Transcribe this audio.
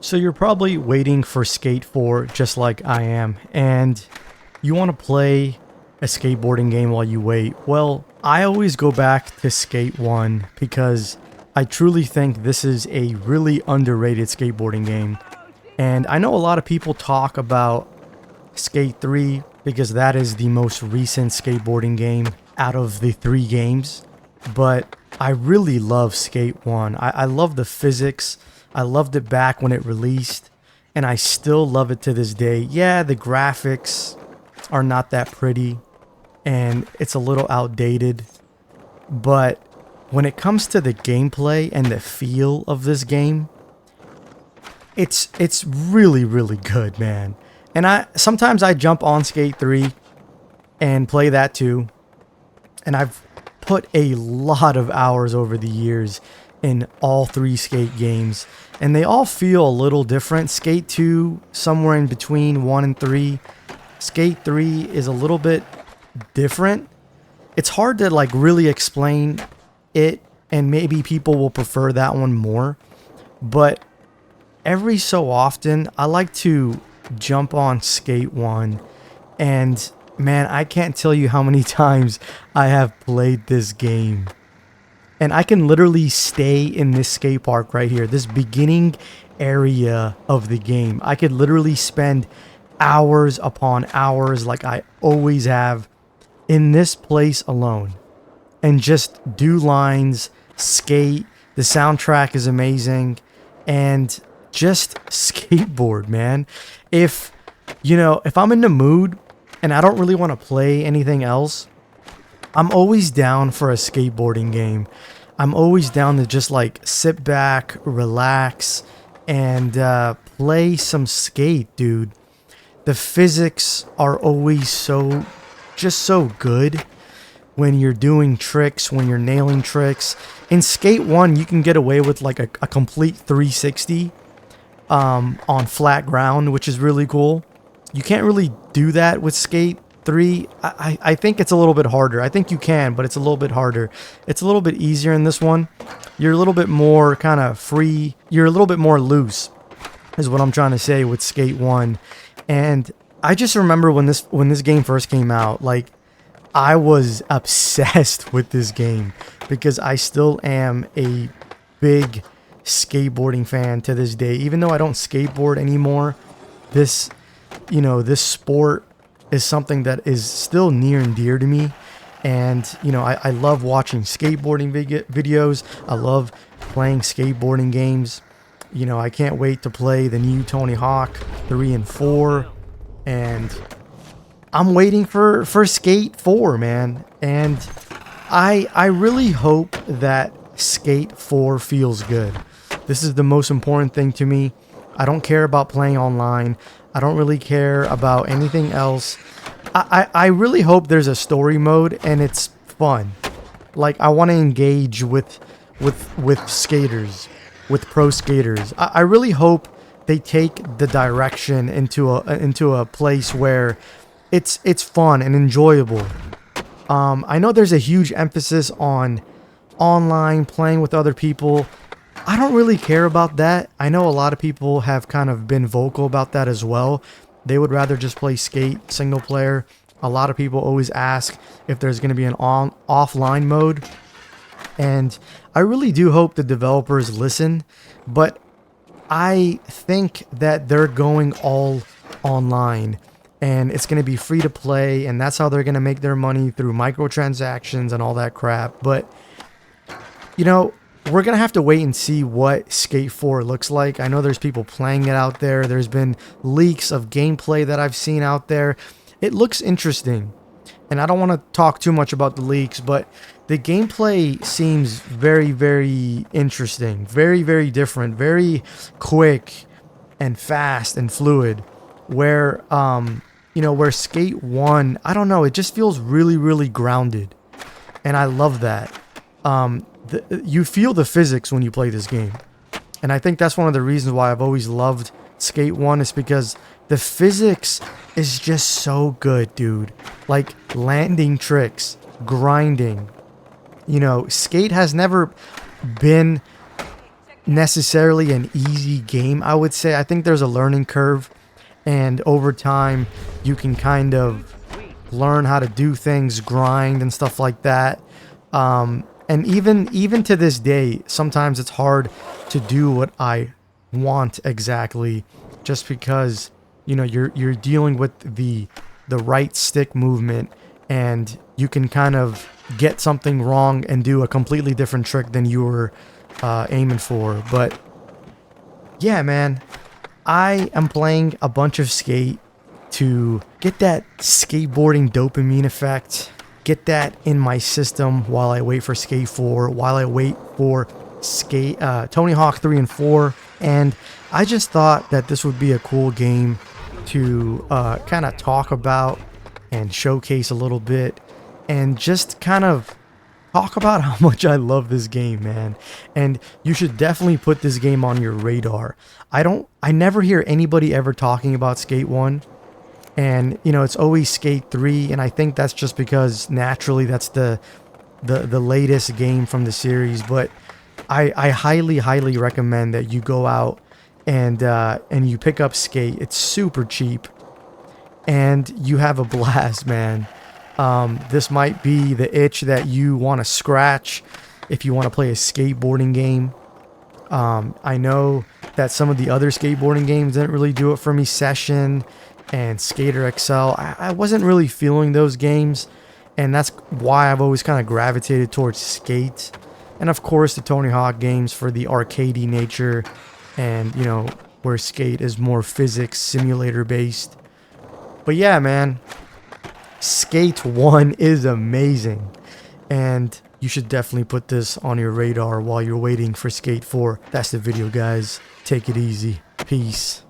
So you're probably waiting for Skate 4 just like I am, and you want to play a skateboarding game while you wait. Well, I always go back to Skate 1 because I truly think this is a really underrated skateboarding game. And I know a lot of people talk about Skate 3 because that is the most recent skateboarding game out of the three games, but I really love Skate 1. I love the physics. I loved it back when it released, and I still love it to this day. Yeah, the graphics are not that pretty, and it's a little outdated, but when it comes to the gameplay and the feel of this game, it's really, really good, man. And sometimes I jump on Skate 3 and play that too, and I've put a lot of hours over the years in all three Skate games, and they all feel a little different. Skate 2 somewhere in between 1 and 3. Skate 3 is a little bit different. It's hard to like really explain it, and maybe people will prefer that one more, but every so often I like to jump on Skate 1, and man, I can't tell you how many times I have played this game. And I can literally stay in this skate park right here, this beginning area of the game. I could literally spend hours upon hours, like I always have, in this place alone. And just do lines, skate. The soundtrack is amazing. And just skateboard, man. If I'm in the mood and I don't really want to play anything else, I'm always down for a skateboarding game. I'm always down to just like sit back, relax, and play some skate, dude. The physics are always so good when you're doing tricks, when you're nailing tricks. In Skate 1, you can get away with like a complete 360 on flat ground, which is really cool. You can't really do that with Skate 3. I think it's a little bit harder. I think you can, but it's a little bit harder. It's a little bit easier in this one. You're a little bit more kind of free. You're a little bit more loose, is what I'm trying to say with Skate 1. And I just remember when this game first came out, like I was obsessed with this game because I still am a big skateboarding fan to this day. Even though I don't skateboard anymore, this sport is something that is still near and dear to me. And, I love watching skateboarding videos. I love playing skateboarding games. I can't wait to play the new Tony Hawk 3 and 4. And I'm waiting for Skate 4, man. And I really hope that Skate 4 feels good. This is the most important thing to me. I don't care about playing online. I don't really care about anything else. I really hope there's a story mode and it's fun. Like, I want to engage with skaters, with pro skaters. I really hope they take the direction into a place where it's fun and enjoyable. I know there's a huge emphasis on online playing with other people. I don't really care about that. I know a lot of people have kind of been vocal about that as well. They would rather just play Skate single player. A lot of people always ask if there's going to be an offline mode. And I really do hope the developers listen. But I think that they're going all online. And it's going to be free to play. And that's how they're going to make their money, through microtransactions and all that crap. But, we're going to have to wait and see what Skate 4 looks like. I know there's people playing it out there. There's been leaks of gameplay that I've seen out there. It looks interesting. And I don't want to talk too much about the leaks, but the gameplay seems very, very interesting. Very, very different. Very quick and fast and fluid. Where, where Skate 1, I don't know, it just feels really, really grounded. And I love that. You feel the physics when you play this game. And I think that's one of the reasons why I've always loved Skate 1, is because the physics is just so good, dude. Like, landing tricks, grinding. Skate has never been necessarily an easy game, I would say. I think there's a learning curve, and over time you can kind of learn how to do things, grind and stuff like that. And even to this day, sometimes it's hard to do what I want exactly, just because you're dealing with the right stick movement, and you can kind of get something wrong and do a completely different trick than you were aiming for. But yeah, man, I am playing a bunch of Skate to get that skateboarding dopamine effect, get that in my system while I wait for Skate 4, while I wait for Tony Hawk 3 and 4. And I just thought that this would be a cool game to kind of talk about and showcase a little bit, and just kind of talk about how much I love this game, man. And you should definitely put this game on your radar. I never hear anybody ever talking about Skate 1. And, it's always Skate 3, and I think that's just because naturally that's the latest game from the series. But I highly, highly recommend that you go out and you pick up Skate. It's super cheap, and you have a blast, man. This might be the itch that you want to scratch if you want to play a skateboarding game. I know that some of the other skateboarding games didn't really do it for me. Session and Skater XL, I wasn't really feeling those games, and that's why I've always kind of gravitated towards Skate. And of course the Tony Hawk games for the arcadey nature, and where Skate is more physics simulator based. But yeah, man, Skate 1 is amazing, and you should definitely put this on your radar while you're waiting for Skate 4. That's the video, guys. Take it easy. Peace.